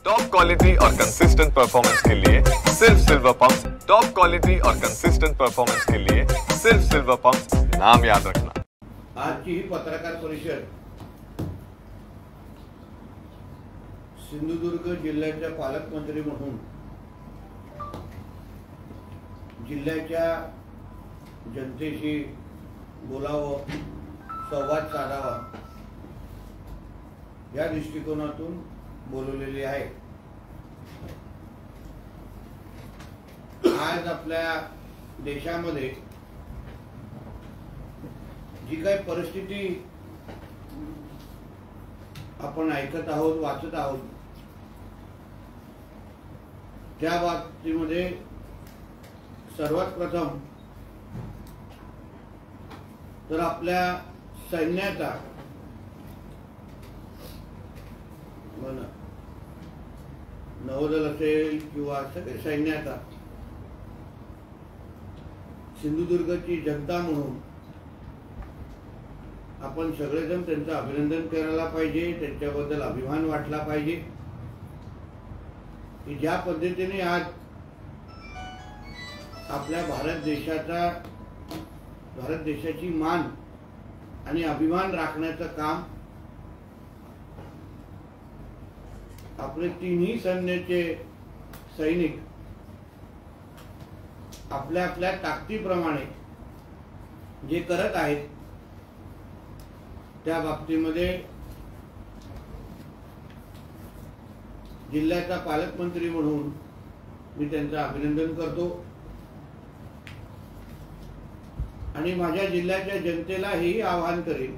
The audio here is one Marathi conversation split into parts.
टॉप क्वालिटी और कंसिस्टेंट परफॉर्मेंस के लिए सिर्फ सिल्वर पंप्स। टॉप क्वालिटी और कंसिस्टेंट परफॉर्मेंस के लिए सिर्फ सिल्वर पंप्स, नाम याद रखना। आज की ही पत्रकार परिषद सिंधुदुर्ग जिल्ह्याच्या पालकमंत्री म्हणून जिल्ह्याच्या जनतेशी बोलावं, संवाद साधावा या दृष्टिकोनातून बोलवलेली आहे। आज आपल्या देशामध्ये जी काही परिस्थिती आपण ऐकत आहोत, वाचत आहोत, त्या बाबतीमध्ये सर्वात प्रथम तर आपल्या सैन्याचा नौदल असेल किंवा सगळे सैन्याचा सिंधुदुर्गची जनता म्हणून आपण सगळेजण त्यांचं अभिनंदन करायला पाहिजे, त्यांच्याबद्दल अभिमान वाटला पाहिजे की ज्या पद्धतीने आज आपल्या भारत देशाची मान आणि अभिमान राखण्याचं काम आपले तिन्ही सैन्याचे सैनिक आपल्या आपल्या ताकदीप्रमाणे जे करत आहेत, त्या बाबतीमध्ये जिल्ह्याचा पालकमंत्री म्हणून मी त्यांचं अभिनंदन करतो आणि माझ्या जिल्ह्याच्या जनतेला हेही आवाहन करेन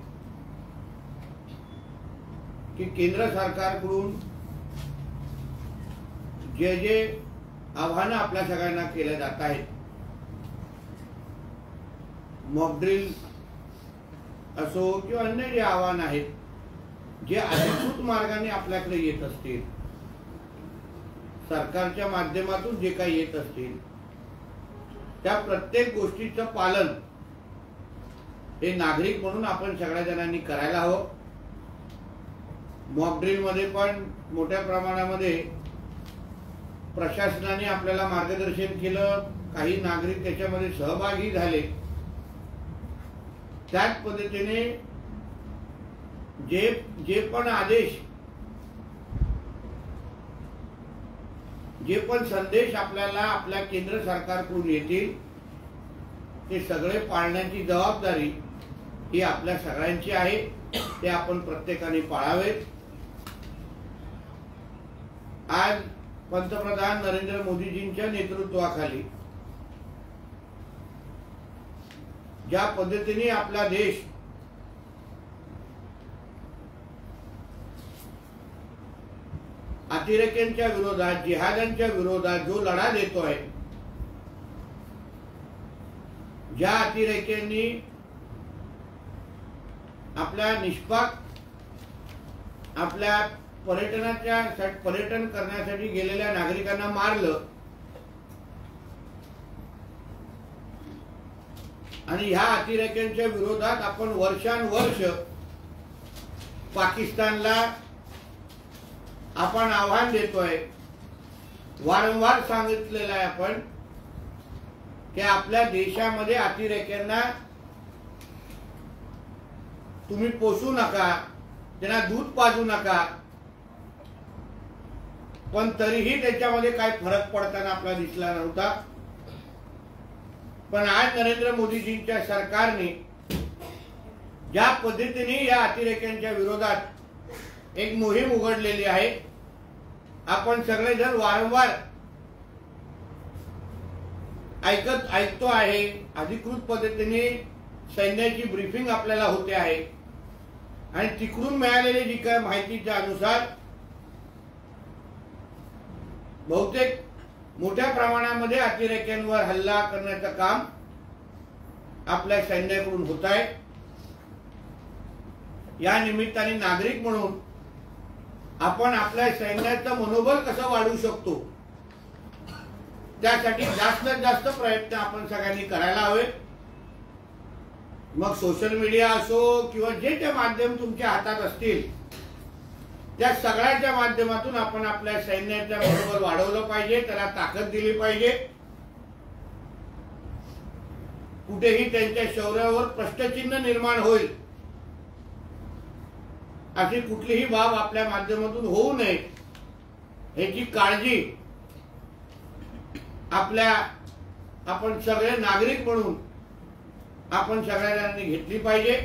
की केंद्र सरकारकडून जे जे आव्हानं आपल्या सगळ्यांना केल्या जात आहेत, मॉक ड्रिल असो किंवा अन्य जे आव्हान आहेत, जे अधिकृत मार्गाने आपल्याकडे येत असतील, सरकारच्या माध्यमातून जे काही येत असतील, त्या प्रत्येक गोष्टीचं पालन हे नागरिक म्हणून आपण सगळ्या जणांनी करायला हवं। मॉक ड्रिल मध्ये पण मोठ्या प्रमाणामध्ये प्रशासनाने आपल्याला मार्गदर्शन केलं, काही नागरिक त्याच्यामध्ये सहभागी झाले। त्याच पद्धतीने जे पण आदेश, जे पण संदेश आपल्याला आपल्या केंद्र सरकारकडून येतील, ते सगळे पाळण्याची जबाबदारी ही आपल्या सगळ्यांची आहे। ते आपण प्रत्येकाने पाळावेत। आज पंतप्रधान नरेंद्र मोदीजींच्या नेतृत्वाखाली ज्या पद्धतीने आपला देश अतिरेक्यांच्या विरोधात, जिहाद्यांच्या विरोधात जो लढा देतोय, ज्या अतिरेक्यांनी आपल्या निष्पाक आपल्या पर्यटन करण्यासाठी गेलेल्या नागरिकांना मारलं आणि ह्या अतिरेक्यांच्या विरोधात आपण वर्षानुवर्ष पाकिस्तानला आपण आव्हान देतोय, वारंवार सांगितलेलं आहे आपण की आपल्या देशामध्ये अतिरेक्यांना तुम्ही पोसू नका, त्यांना दूध पाजू नका, पण तरीही त्याच्यामध्ये काही फरक पडताना आपल्याला दिसला नव्हता। पण आज नरेंद्र मोदीजींच्या सरकारने ज्या पद्धतीने या अतिरेक्यांच्या विरोधात एक मोहीम उघडलेली आहे, आपण सगळेजण वारंवार ऐकतो आहे। अधिकृत पद्धतीने सैन्याची ब्रीफिंग आपल्याला होते आहे आणि तिकडून मिळालेली जी काही माहितीच्या अनुसार बहुतेक मोठ्या प्रमाणामध्ये अतिरेक्यांवर हल्ला करण्याचं काम आपल्या सैन्याकडून होत आहे। या निमित्ताने नागरिक म्हणून आपण आपल्या सैन्याचं मनोबल कसं वाढवू शकतो, त्यासाठी जास्तीत जास्त प्रयत्न आपण सगळ्यांनी करायला हवे। मग सोशल मीडिया असो किंवा जे माध्यम तुमच्या हातात असतील, त्या सगळ्याच्या माध्यमातून आपण आपल्या सैन्याच्या मनोबल वाढवलं पाहिजे, त्याला ताकद दिली पाहिजे. कुठेही त्यांच्या शौर्यावर प्रश्नचिन्ह निर्माण होईल अशी कुठलीही बाब आपल्या माध्यमातून होऊ नये याची काळजी आपण सगळे नागरिक म्हणून आपण सगळ्यांनी घेतली पाहिजे.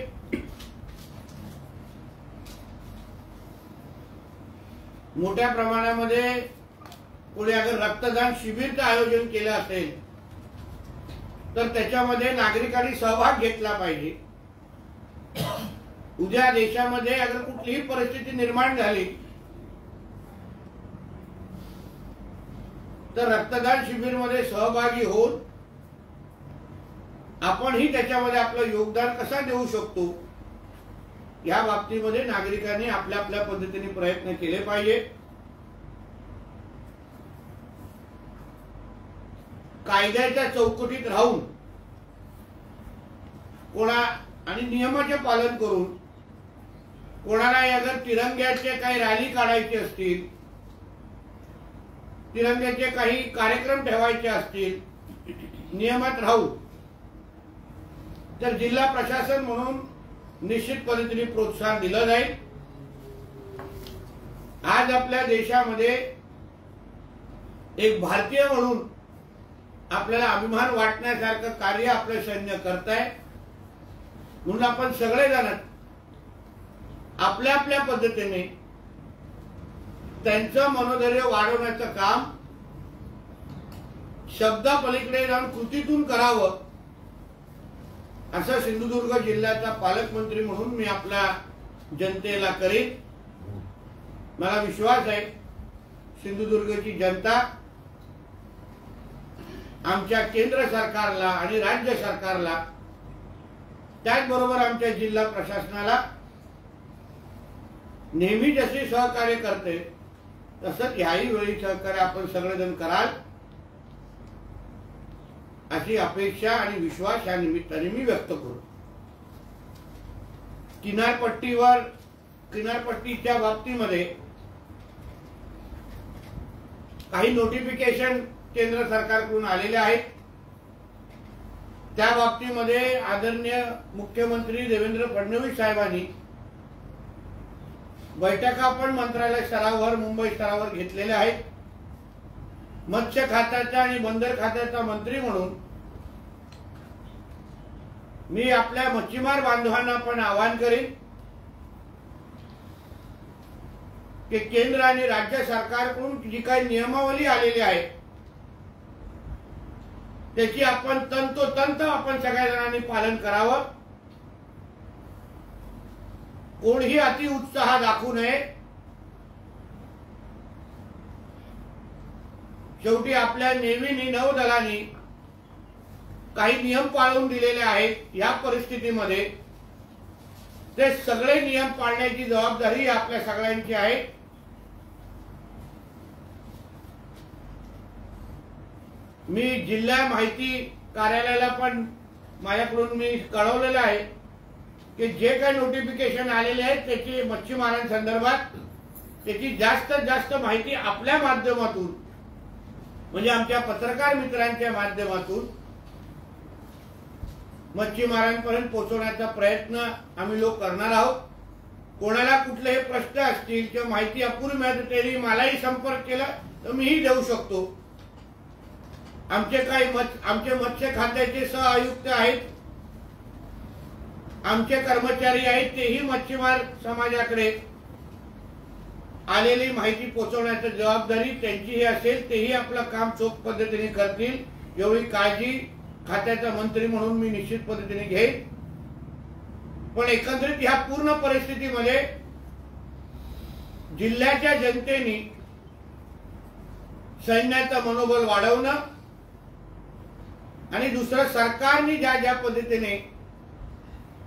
मोठ्या प्रमाणामध्ये कोणी अगर रक्तदान शिबिरचं आयोजन केलं असेल तर त्याच्यामध्ये नागरिकांनी सहभाग घेतला पाहिजे. उद्या देशामध्ये अगर कुठलीही परिस्थिती निर्माण झाली तर रक्तदान शिबिरमध्ये सहभागी होऊन आपणही त्याच्यामध्ये आपलं योगदान कसं देऊ शकतो या बाबतीमध्ये नागरिकांनी आपल्या आपल्या पद्धतीने प्रयत्न केले पाहिजे. कायद्याच्या चौकटीत राहून आणि नियमाचे पालन करून कोणाला अगर तिरंग्याचे काही रॅली काढायचे असतील, तिरंग्याचे काही कार्यक्रम ठेवायचे असतील नियमात राहू तर जिल्हा प्रशासन म्हणून निश्चित पद्धतीने प्रोत्साहन दिलं जाईल. आज आपल्या देशामध्ये एक भारतीय म्हणून आपल्याला अभिमान वाटण्यासारखं कार्य आपलं सैन्य करत आहे. म्हणून आपण सगळेजण आपल्या आपल्या पद्धतीने त्यांचं मनोधैर्य वाढवण्याचं काम शब्दा पलीकडे जाऊन कृतीतून करावं असं सिंधुदुर्ग जिल्ह्याचा पालकमंत्री म्हणून मी आपल्या जनतेला करीन. मला विश्वास आहे सिंधुदुर्गची जनता आमच्या केंद्र सरकारला आणि राज्य सरकारला त्याचबरोबर आमच्या जिल्हा प्रशासनाला नेहमी जसे सहकार्य करते तसंच याही वेळी सहकार्य आपण सगळेजण कराल अशी अपेक्षा आणि विश्वास या निमित्ताने मी व्यक्त करू. किनारपट्टीच्या बाबतीमध्ये काही नोटिफिकेशन केंद्र सरकारकडून आलेले आहेत. त्या बाबतीमध्ये आदरणीय मुख्यमंत्री देवेंद्र फडणवीस साहेबांनी बैठका पण मंत्रालय स्तरावर मुंबई स्तरावर घेतलेल्या आहेत. मत्स्य खात्याचा आणि बंदर खात्याचा मंत्री म्हणून मी आपल्या मच्छीमार बांधवांना पण आवाहन करेन की केंद्र आणि राज्य सरकारकडून जी काही नियमावली आलेली आहे त्याची आपण तंतोतंत आपण सगळ्या जणांनी पालन करावं. कोणीही अति उत्साह दाखवू नये. शेवटी आपल्या नेव्हीनी नौदलाने काही नियम पाळून दिलेले आहेत. या परिस्थितीमध्ये ते सगळे नियम पाळण्याची जबाबदारी आपल्या सगळ्यांची आहे. मी जिल्हा माहिती कार्यालयाला पण माझ्याकडून मी कळवलेलं आहे की जे काही नोटिफिकेशन आलेले आहेत त्याची मच्छीमारांसंदर्भात त्याची जास्तीत जास्त माहिती आपल्या माध्यमातून म्हणजे आमच्या पत्रकार मित्रांच्या माध्यमातून मच्छीमारांपर्यंत पोहोचवण्याचा प्रयत्न आम्ही लोक करणार आहोत. कोणाला कुठलेही प्रश्न असतील किंवा माहिती अपुरी मिळत तरी मलाही संपर्क केला तर मीही देऊ शकतो. आमचे मत्स्य खात्याचे सह आयुक्त आहेत, आमचे कर्मचारी आहेत, तेही मच्छीमार समाजाकडे आलेली माहिती पोहोचवण्याची जबाबदारी त्यांचीही असेल. तेही आपलं काम चोख पद्धतीने करतील एवढी काळजी खात्याचा मंत्री म्हणून मी निश्चित पद्धतीने घेईन. पण एकंदरीत ह्या पूर्ण परिस्थितीमध्ये जिल्ह्याच्या जनतेने सैन्याचं मनोबल वाढवणं आणि दुसरं सरकारने ज्या ज्या पद्धतीने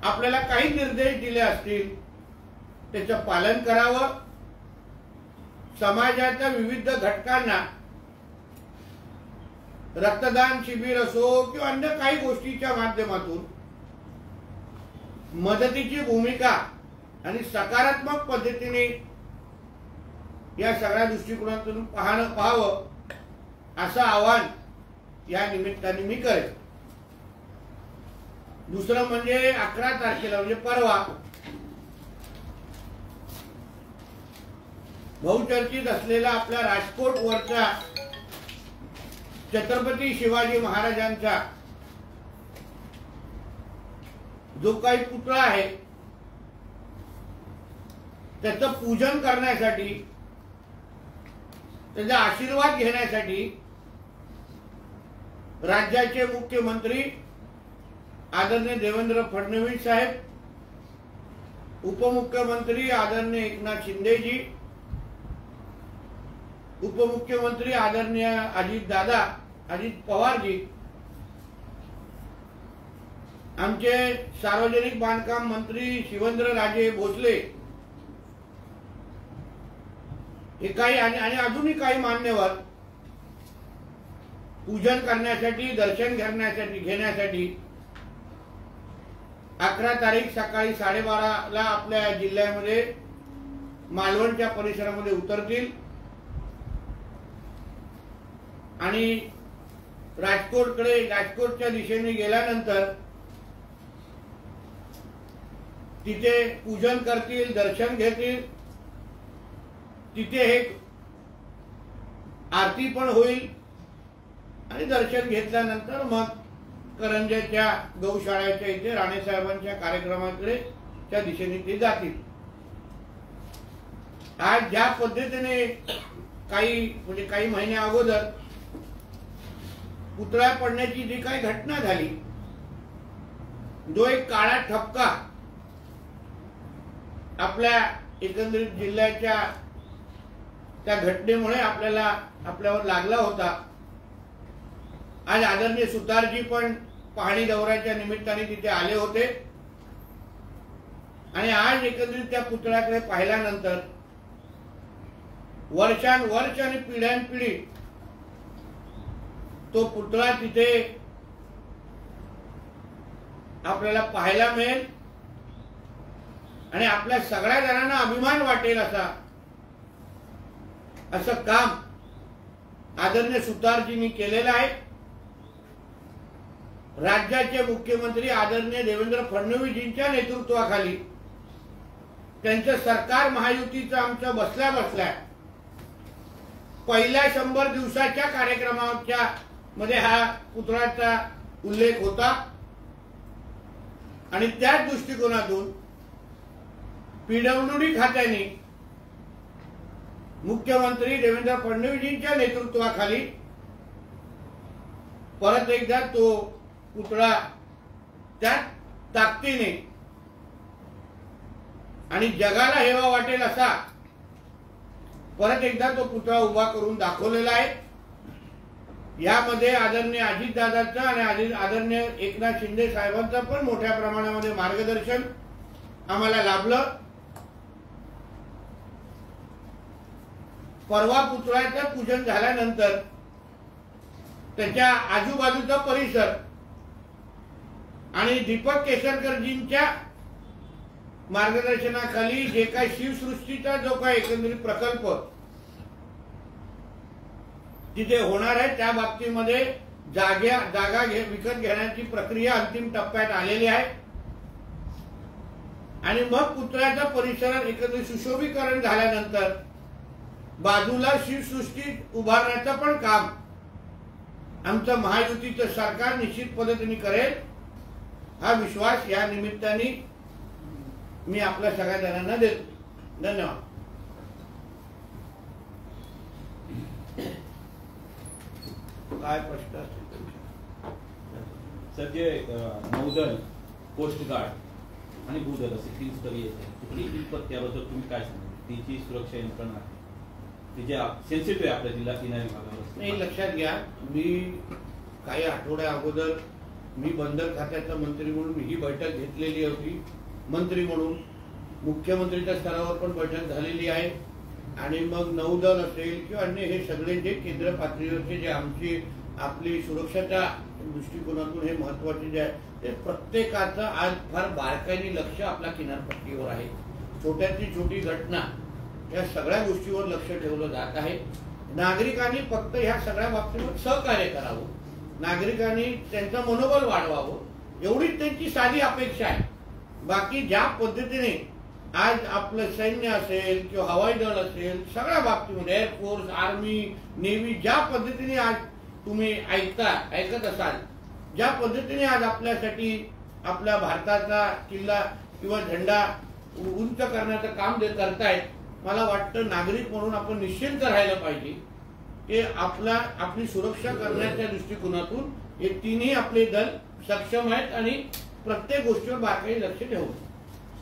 आपल्याला काही निर्देश दिले असतील त्याचं पालन करावं. समाजाच्या विविध घटकांना रक्तदान शिबिर असो किंवा अन्य काही गोष्टीच्या माध्यमातून मदतीची भूमिका आणि सकारात्मक पद्धतीने या सगळ्या दृष्टिकोनातून पाहावं असं आवाहन या निमित्ताने मी करेन। दुसरं म्हणजे 11 तारखेला म्हणजे परवा बहुचर्चित असलेला आपल्या राजकोट वरचा छत्रपती शिवाजी महाराजांचा जो काही पुतळा आहे त्याचं पूजन करण्यासाठी, त्याचा आशीर्वाद घेण्यासाठी राज्याचे मुख्यमंत्री आदरणीय देवेंद्र फडणवीस साहेब, उपमुख्यमंत्री आदरणीय एकनाथ शिंदेजी, उपमुख्यमंत्री आदरणीय अजित पवारजी, आमचे सार्वजनिक बांधकाम मंत्री शिवेंद्रराजे भोसले हे काही आणि अजूनही काही मान्यवर पूजन करण्यासाठी, दर्शन घेण्यासाठी 11 तारीख सकाळी 12:30ला आपल्या जिल्ह्यामध्ये मालवणच्या परिसरामध्ये उतरतील आणि राजकोटच्या दिशेने गेल्यानंतर तिथे पूजन करतील, दर्शन घेतील। तिथे एक आरती पण होईल आणि दर्शन घेतल्यानंतर मग करंजाच्या गौशाळेच्या इथे राणेसाहेबांच्या कार्यक्रमाकडे त्या दिशेने ते जातील। आज ज्या पद्धतीने काही महिने अगोदर पुतळा पडण्याची जी काही घटना झाली, जो एक काळा ठपका आपल्या एकंदरीत जिल्ह्याच्या त्या घटनेमुळे आपल्यावर लागला होता। आज आदरणीय सुतारजी पण पाहणी दौऱ्याच्या निमित्ताने तिथे आले होते आणि आज एकंदरीत त्या पुतळ्याकडे पाहिल्यानंतर वर्षानुवर्ष आणि पिढ्यानपिढी तो पुतळा तिथे आपल्याला पाहायला मिळेल आणि आपल्या सगळ्या जणांना अभिमान वाटेल असं काम आदरणीय सुतारजींनी केलेलं आहे। राज्याचे मुख्यमंत्री आदरणीय देवेंद्र फडणवीसजींच्या नेतृत्वाखाली त्यांचं सरकार महायुतीचं आमचं बसल्या पहिल्या 100 दिवसाच्या कार्यक्रमाच्या मध्ये हा पुतळ्याचा उल्लेख होता आणि त्याच दृष्टिकोनातून पीडब्ल्यूडी खात्याने मुख्यमंत्री देवेंद्र फडणवीसजींच्या नेतृत्वाखाली परत एकदा तो पुतळा त्या ताकदीने आणि जगाला हेवा वाटेल असा परत एकदा तो पुतळा उभा करून दाखवलेला आहे। यामध्ये आदरणीय अजितदादांचा आणि आदरणीय एकनाथ शिंदे साहेबांचं पण मोठ्या प्रमाणामध्ये मार्गदर्शन आम्हाला लाभलं। परवा पुतळ्याचं पूजन झाल्यानंतर त्याच्या आजूबाजूचा परिसर आणि दीपक केसरकरजींच्या मार्गदर्शनाखाली जे काही शिवसृष्टीचा जो काही एकंदरीत प्रकल्प तिथे होणार आहे त्या बाबतीमध्ये जागा विकत घेण्याची प्रक्रिया अंतिम टप्प्यात आलेली आहे आणि मग पुतळ्याचा परिसर एकंदरीत सुशोभीकरण झाल्यानंतर बाजूला शिवसृष्टी उभारण्याचं पण काम आमचं महायुतीचं सरकार निश्चित पद्धतीने करेल हा विश्वास या निमित्ताने मी आपल्या सगळ्या जणांना देतो। धन्यवाद। काय प्रश्न असतील सर? जे नौदल, कोस्ट गार्ड आणि भूदल असे 3 स्तरीय आहेत त्याबद्दल तुम्ही काय सांगाल? तिची सुरक्षा यंत्रणा तिचे सेन्सिटिव्ह आहे आपल्या जिल्हा किनारी भागावर। नाही, लक्षात घ्या, मी काही आठवड्या अगोदर मी बंदर खात्याचा मंत्री म्हणून ही बैठक घेतलेली होती। मंत्री म्हणून मुख्यमंत्रीच्या स्तरावर पण बैठक झालेली आहे आणि मग नौदल असेल किंवा अन्य हे सगळे जे केंद्र पातळीवरचे जे आपली सुरक्षेच्या दृष्टिकोनातून हे महत्वाचे जे आहे ते प्रत्येकाचं आज फार बारकाईने लक्ष आपल्या किनारपट्टीवर आहे। छोट्यातली छोटी घटना या सगळ्या गोष्टीवर लक्ष ठेवलं जात आहे. नागरिकांनी फक्त ह्या सगळ्या बाबतीवर सहकार्य करावं, नागरिकांनी त्यांचं मनोबल वाढवावं, एवढीच त्यांची साधी अपेक्षा आहे. बाकी ज्या पद्धतीने आज आपलं सैन्य असेल किंवा हवाई दल असेल, सगळ्या बाबतीमध्ये एअरफोर्स, आर्मी, नेव्ही, ज्या पद्धतीने आज तुम्ही ऐकत असाल, ज्या पद्धतीने आज आपल्यासाठी आपल्या भारताचा किल्ला किंवा झेंडा उंच करण्याचं काम जे करतायत, मला वाटतं नागरिक म्हणून आपण निश्चिंत राहायला पाहिजे की आपली सुरक्षा करण्याच्या दृष्टिकोनातून हे तिन्ही आपले दल सक्षम आहेत आणि प्रत्येक गोष्टीवर बारकाई लक्ष ठेवून.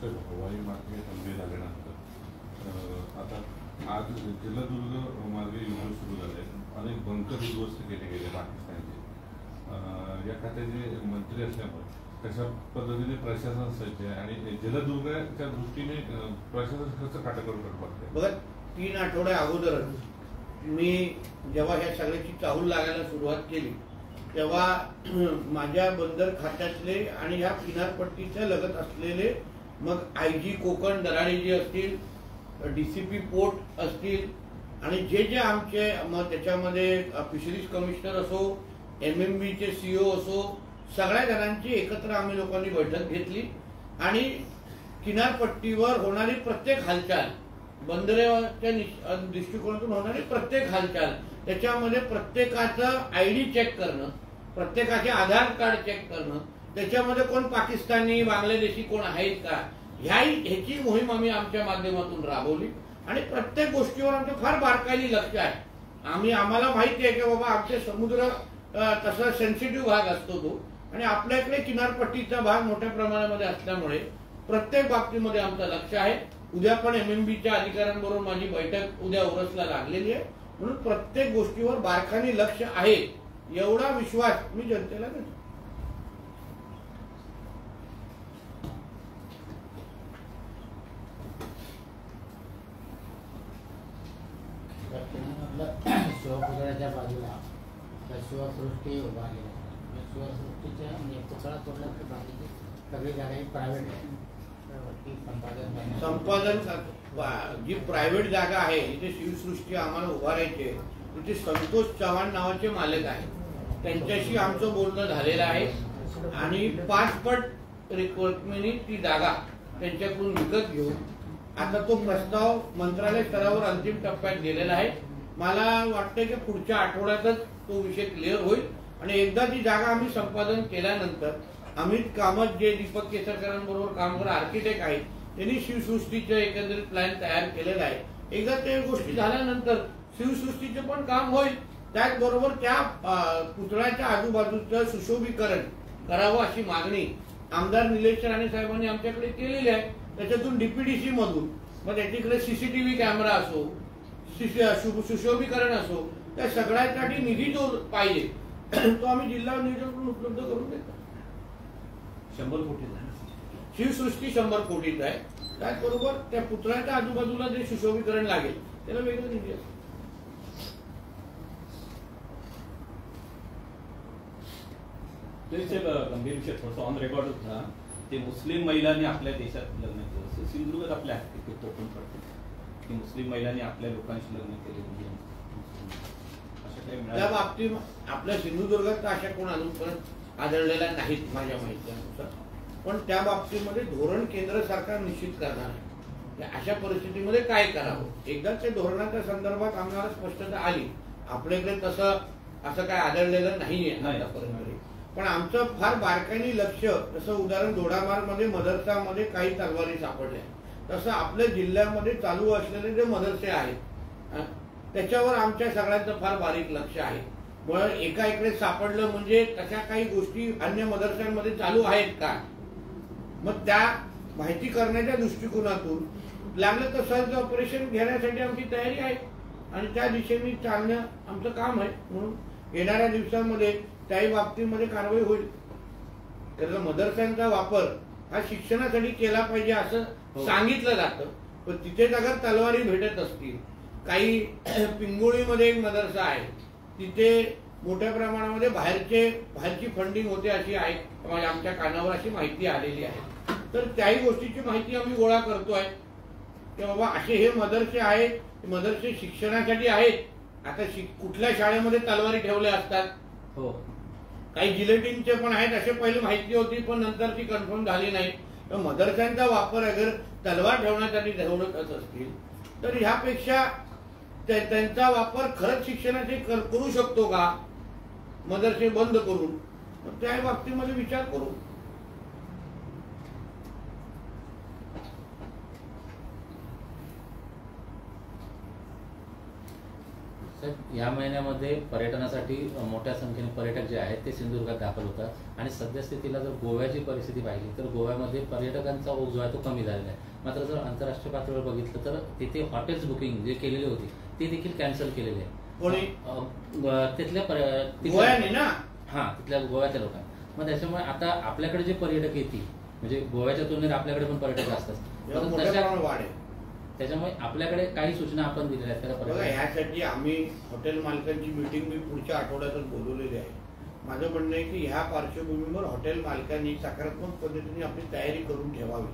सर, हवाई मार्गे हल्ले झाल्यानंतर आता आज जलदुर्ग मार्गे युद्ध सुरू झाले, अनेक बंकर उद्ध्वस्त केले गेले पाकिस्तानचे. या खात्याचे मंत्री असल्यामुळे कशा पद्धतीने प्रशासन सज्ज आहे आणि जलदुर्गाच्या दृष्टीने प्रशासन कसं काटेकोर करत बघते? बघा, 3 आठवडे अगोदरच मी जेव्हा ह्या सगळ्याची चाहूल लागायला सुरुवात केली तेव्हा माझ्या बंदर खात्यातले आणि ह्या किनारपट्टीच्या लगत असलेले मग IG कोकण दराडे असतील, DCP पोर्ट असतील आणि जे आमचे मग त्याच्यामध्ये फिशरीज कमिशनर असो, MMBचे CEO असो, सगळ्या जणांची एकत्र आम्ही लोकांनी बैठक घेतली आणि किनारपट्टीवर होणारी प्रत्येक हालचाल, बंदराच्या दृष्टिकोनातून होणारी प्रत्येक हालचाल, त्याच्यामध्ये प्रत्येकाचं ID चेक करणं, प्रत्येकाचे आधार कार्ड चेक करणं, त्याच्यामध्ये कोण पाकिस्तानी, बांगलादेशी कोण आहेत का, ह्याची मोहीम आम्ही आमच्या माध्यमातून राबवली आणि प्रत्येक गोष्टीवर आमचं फार बारकाईने लक्ष आहे. आम्हाला माहिती आहे की बाबा आमचे समुद्र तसा सेन्सिटिव्ह भाग असतो तो आणि आपल्या इकडे किनारपट्टीचा भाग मोठ्या प्रमाणामध्ये असल्यामुळे प्रत्येक बाबतीमध्ये आमचं लक्ष आहे. उद्या पण MMBच्या अधिकाऱ्यांबरोबर माझी बैठक उद्या उरसला लागलेली आहे, म्हणून प्रत्येक गोष्टीवर बारकाईने लक्ष आहे एवढा विश्वास मी जनतेला देतो. शिवपुतळ्याच्या बाजूला शिवसृष्टी उभारली आहे. शिवसृष्टीच्या म्हणजे पुतळा तोडला तर बाकीची सगळी जागा ही प्रायव्हेट आहे. संपादन जी प्रायव्हेट जागा आहे जिथे शिवसृष्टी आम्हाला उभारायची आहे, तिथे संतोष चव्हाण नावाचे मालक आहेत. त्यांच्याशी आमचं बोलणं झालेलं आहे आणि 5 पट रकमेने ती जागा त्यांच्याकडून विकत घेऊन आता तो प्रस्ताव मंत्रालय स्तरावर अंतिम टप्प्यात गेलेला आहे. मला वाटतं की पुढच्या आठवड्यातच तो विषय क्लिअर होईल आणि एकदा ती जागा आम्ही संपादन केल्यानंतर अमित कामत जे दीपक केसरकरांबरोबर काम करणारे आर्किटेक्ट आहेत, त्यांनी शिवसृष्टीचं एकंदरीत प्लॅन तयार केलेला आहे. एकदा त्या गोष्टी झाल्यानंतर शिवसृष्टीचं पण काम होईल, त्याचबरोबर त्या पुतळ्याच्या आजूबाजूचं सुशोभीकरण करावं अशी मागणी आमदार निलेश राणे साहेबांनी आमच्याकडे केलेली आहे. त्याच्यातून DPDC मधून मग त्याच्याकडे CCTV कॅमेरा असो, सुशोभीकरण असो, त्या सगळ्यासाठी निधी जो पाहिजे तो आम्ही जिल्हा नियोजन उपलब्ध करून देतो. 100 कोटी शिवसृष्टी 100 कोटीचा आहे. त्याचबरोबर त्या पुतळ्याच्या आजूबाजूला जे सुशोभीकरण लागेल त्याला वेगळं निधी असतो. गंभीर विषय थोडासा ऑन रेकॉर्ड होता. ते मुस्लिम महिलांनी आपल्या देशात लग्न केलं, सिंधुदुर्गात आपल्या तो पण पडते की मुस्लिम महिलांनी आपल्या लोकांशी लग्न केले, त्या बाबतीत आपल्या सिंधुदुर्गात अशा कोण अजूनपर्यंत आढळलेल्या नाहीत माझ्या माहितीनुसार. पण त्या बाबतीमध्ये धोरण केंद्र सरकार निश्चित करणार आहे. अशा परिस्थितीमध्ये काय करावं, एकदा त्या धोरणाच्या संदर्भात आम्हाला स्पष्टता आली. आपल्याकडे असं काय आढळलेलं नाहीये आतापर्यंत, पण आमचं फार बारकाईने लक्ष, जसं उदाहरण दोडामार्गमध्ये मदरसामध्ये काही तलवारी सापडल्या, तसं आपल्या जिल्ह्यामध्ये चालू असलेले जे मदरसे आहेत त्याच्यावर आमच्या सगळ्यांचं फार बारीक लक्ष आहे. मग एका इकडे सापडलं म्हणजे तशा काही गोष्टी अन्य मदरशांमध्ये चालू आहेत का, मग त्या माहिती करण्याच्या दृष्टिकोनातून लागलं तर सर्च ऑपरेशन घेण्यासाठी आमची तयारी आहे आणि त्या दिशेने चालणं आमचं काम आहे. म्हणून येणाऱ्या दिवसांमध्ये त्याही बाबतीमध्ये कारवाई होईल. त्याचा मदरशांचा वापर हा शिक्षणासाठी केला पाहिजे असं सांगितलं जातं, पण तिथेच अगर तलवारी भेटत असतील, काही पिंगोळीमध्ये एक मदरसा आहे तिथे मोठ्या प्रमाणामध्ये बाहेरची फंडिंग होते अशी आहे, आमच्या कानावर अशी माहिती आलेली आहे. तर त्याही गोष्टीची माहिती आम्ही गोळा करतोय की बाबा असे हे मदरसे आहेत, मदरसे शिक्षणासाठी आहेत. आता कुठल्या शाळेमध्ये तलवारी ठेवल्या असतात, हो काही जिलेटिनचे पण आहेत, असे पहिले माहिती होती पण नंतर ती कन्फर्म झाली नाही. तर मदरशांचा वापर अगर तलवार ठेवण्यासाठी ठेवत असतील तर ह्यापेक्षा त्यांचा वापर खरंच शिक्षणाचे करू शकतो का मदरसे बंद करून, त्या बाबतीमध्ये विचार करू. या महिन्यामध्ये पर्यटनासाठी मोठ्या संख्येने पर्यटक जे आहेत ते सिंधुदुर्गात दाखल होतात आणि सद्यस्थितीला जर गोव्याची परिस्थिती पाहिली तर गोव्यामध्ये पर्यटकांचा ओघ जो आहे तो कमी झालेला आहे. मात्र जर आंतरराष्ट्रीय पातळीवर बघितलं तर तिथे हॉटेल्स बुकिंग जे केलेली होती ती देखील कॅन्सल केलेली आहे. तिथल्या तिथल्या गोव्याच्या लोकांनी. मग त्याच्यामुळे आता आपल्याकडे जे पर्यटक येतील म्हणजे गोव्याच्या तुलनेत आपल्याकडे पण पर्यटक जास्त असतात. त्याच्यामुळे आपल्याकडे काही सूचना आपण दिलेल्या आहेत त्याला. ह्यासाठी आम्ही हॉटेल मालकांची मीटिंग मी पुढच्या आठवड्यातच बोलवलेली आहे. माझं म्हणणं आहे की ह्या पार्श्वभूमीवर हॉटेल मालकांनी सकारात्मक पद्धतीने आपली तयारी करून ठेवावी.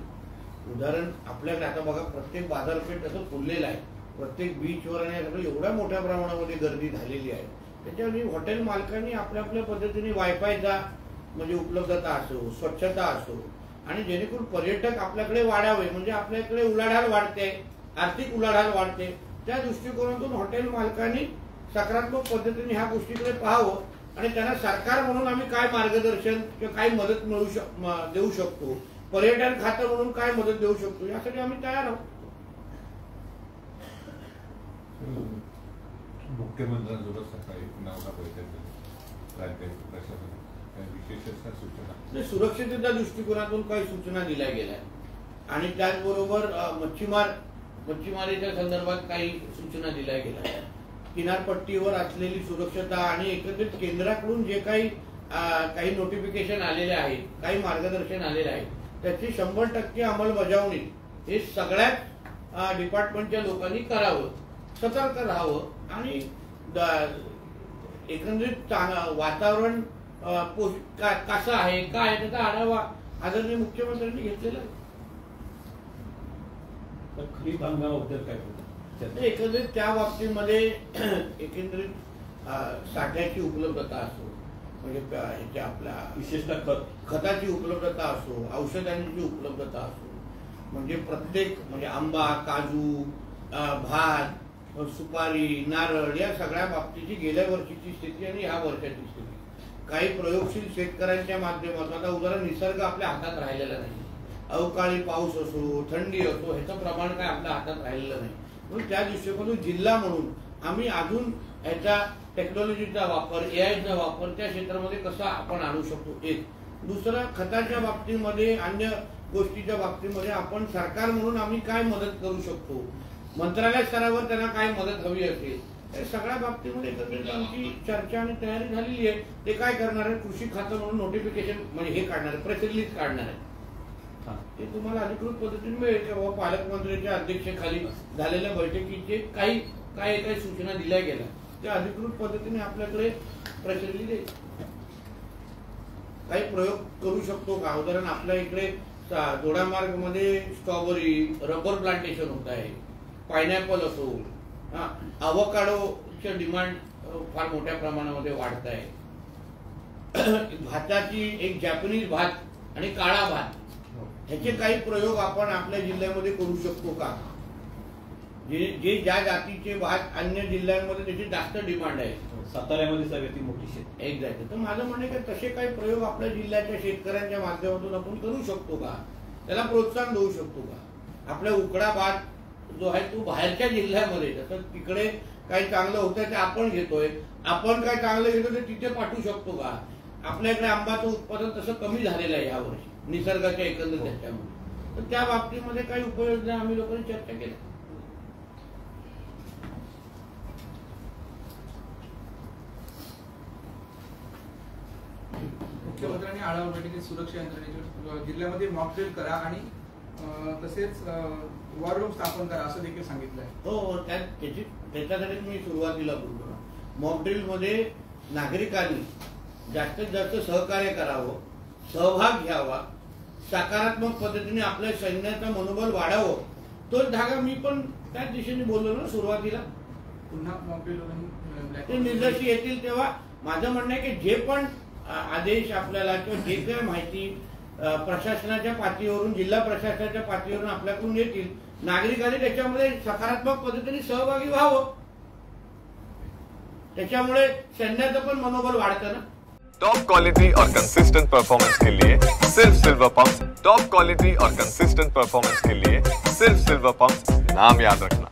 उदाहरण आपल्याकडे आता बघा प्रत्येक बाजारपेठ असं फुललेलं आहे, प्रत्येक बीचवर आणि एवढ्या मोठ्या प्रमाणामध्ये गर्दी झालेली आहे. त्याच्यामुळे हॉटेल मालकांनी आपल्या आपल्या पद्धतीने वायफायचा म्हणजे उपलब्धता असो, स्वच्छता असो आणि जेणेकरून पर्यटक आपल्याकडे वाढावे म्हणजे आपल्याकडे उलाढाल वाढते, आर्थिक उलाढाल वाढते. त्या दृष्टिकोनातून हॉटेल मालकांनी सकारात्मक पद्धतीने ह्या गोष्टीकडे पाहावं आणि त्यांना सरकार म्हणून आम्ही काय मार्गदर्शन किंवा काय मदत देऊ शकतो, पर्यटन खातं म्हणून काय मदत देऊ शकतो यासाठी आम्ही तयार आहोत. मुख्यमंत्र्यांसोबत सकाळी नावला बैठक प्रशासन विशेष सूचना सुरक्षिततेच्या दृष्टिकोनातून काही सूचना दिल्या गेल्या आणि त्याचबरोबर मच्छीमारीच्या संदर्भात काही सूचना दिल्या गेल्या. किनारपट्टीवर असलेली सुरक्षता आणि एकत्रित केंद्राकडून जे काही नोटिफिकेशन आलेले आहेत, काही मार्गदर्शन आलेले आहे त्याची 100% अंमलबजावणी हे सगळ्याच डिपार्टमेंटच्या लोकांनी करावं, सतर्क राहावं आणि एकंदरीत वातावरण कसं आहे काय त्याचा आढावा आदरणीय मुख्यमंत्र्यांनी घेतलेला आहे. खरीप हंगामाबद्दल काय एकंदरीत त्या बाबतीमध्ये एकंदरीत साठ्याची उपलब्धता असो म्हणजे आपल्या विशेषतः खताची उपलब्धता असो, औषधांची उपलब्धता असो म्हणजे प्रत्येक म्हणजे आंबा, काजू, भात, सुपारी, नारळ या सगळ्या बाबतीची गेल्या वर्षीची स्थिती आणि ह्या वर्षाची स्थिती, काही प्रयोगशील शेतकऱ्यांच्या माध्यमातून आता उदाहरण निसर्ग आपल्या हातात राहिलेला नाही, अवकाळी पाऊस असो, थंडी असो ह्याचं प्रमाण काय आपल्या हातात राहिलेलं नाही. म्हणून त्या दृष्टिकोनातून जिल्हा म्हणून आम्ही अजून ह्याच्या टेक्नॉलॉजीचा वापर, एआयचा वापर त्या क्षेत्रामध्ये कसा आपण आणू शकतो. एक दुसरा खताच्या बाबतीमध्ये अन्य गोष्टीच्या बाबतीमध्ये आपण सरकार म्हणून आम्ही काय मदत करू शकतो, मंत्रालय स्तरावर त्यांना काय मदत हवी असेल या सगळ्या बाबतीमध्ये एकत्रित आमची चर्चा आणि तयारी झालेली आहे. ते काय करणार आहे, कृषी खातं म्हणून नोटिफिकेशन म्हणजे हे काढणार आहे, प्रेस रिलीज काढणार आहे. ते तुम्हाला अधिकृत पद्धतीने मिळेल की बाबा पालकमंत्र्यांच्या अध्यक्षतेखाली झालेल्या बैठकीचे काही सूचना दिल्या गेल्या त्या अधिकृत पद्धतीने आपल्याकडे प्रेस रिलीज येईल. काही प्रयोग करू शकतो का, उदाहरण आपल्या इकडे दोडामार्ग मध्ये स्ट्रॉबेरी, रबर प्लांटेशन होत आहे, पायनॅपल असो, अवोकाडोचे डिमांड फार मोठ्या प्रमाणामध्ये वाढत आहे. भाताची एक जॅपनीज भात आणि काळा भात ह्याचे काही प्रयोग आपण आपल्या जिल्ह्यामध्ये करू शकतो का, जे ज्या जातीचे भात अन्य जिल्ह्यांमध्ये त्याची जास्त डिमांड आहे. साताऱ्यामध्ये सगळ्यात मोठी शेत एक्झॅक्टली. तर माझं म्हणणं की तसे काही प्रयोग आपल्या जिल्ह्याच्या शेतकऱ्यांच्या माध्यमातून आपण करू शकतो का, त्याला प्रोत्साहन देऊ शकतो का. आपल्या उकडा भात जो आहे तो बाहेरच्या जिल्ह्यामध्ये जसं तिकडे काही चांगलं होतं ते आपण घेतोय, आपण काय चांगलं घेतो ते तिथे पाठवू शकतो का. आपल्याकडे आंबाचं उत्पादन तसं कमी झालेलं आहे यावर्षी निसर्गाच्या एकंदर त्याच्यामुळे. तर त्या बाबतीमध्ये काही उपाययोजना आम्ही लोकांनी चर्चा केल्या. मुख्यमंत्र्यांनी आढावा बैठकीत सुरक्षा यंत्रणेच्या जिल्ह्यामध्ये मॉकड्रिल करा आणि तसेच वॉर रूम स्थापन करा असं देखील सांगितलंय. हो, त्याच्यासाठी मी सुरुवातीला बोलतो. मॉकड्रिल मध्ये नागरिकांनी जास्तीत जास्त सहकार्य करावं, सहभाग घ्यावा, सकारात्मक पद्धतीने आपल्या सैन्याचं मनोबल वाढावं तोच धागा मी पण त्याच दिशेने बोललो ना सुरुवातीला. पुन्हा मॉकड्रिल ते निर्देश येतील तेव्हा माझं म्हणणं आहे की जे पण आदेश आपल्याला किंवा जे काही माहिती प्रशासनाच्या पातळीवरून जिल्हा प्रशासनाच्या पातळीवरून आपल्याकडून येतील, नागरिकांनी त्याच्यामध्ये सकारात्मक पद्धतीने सहभागी व्हावं. त्याच्यामुळे सैन्याचं पण मनोबल वाढतं ना. टॉप क्वालिटी और कंसिस्टेंट परफॉर्मेंस के लिए सिर्फ सिल्वर पंप्स. टॉप क्वालिटी और कंसिस्टेंट परफॉर्मेंस के लिए सिर्फ सिल्वर पंप्स. नाम याद रखना.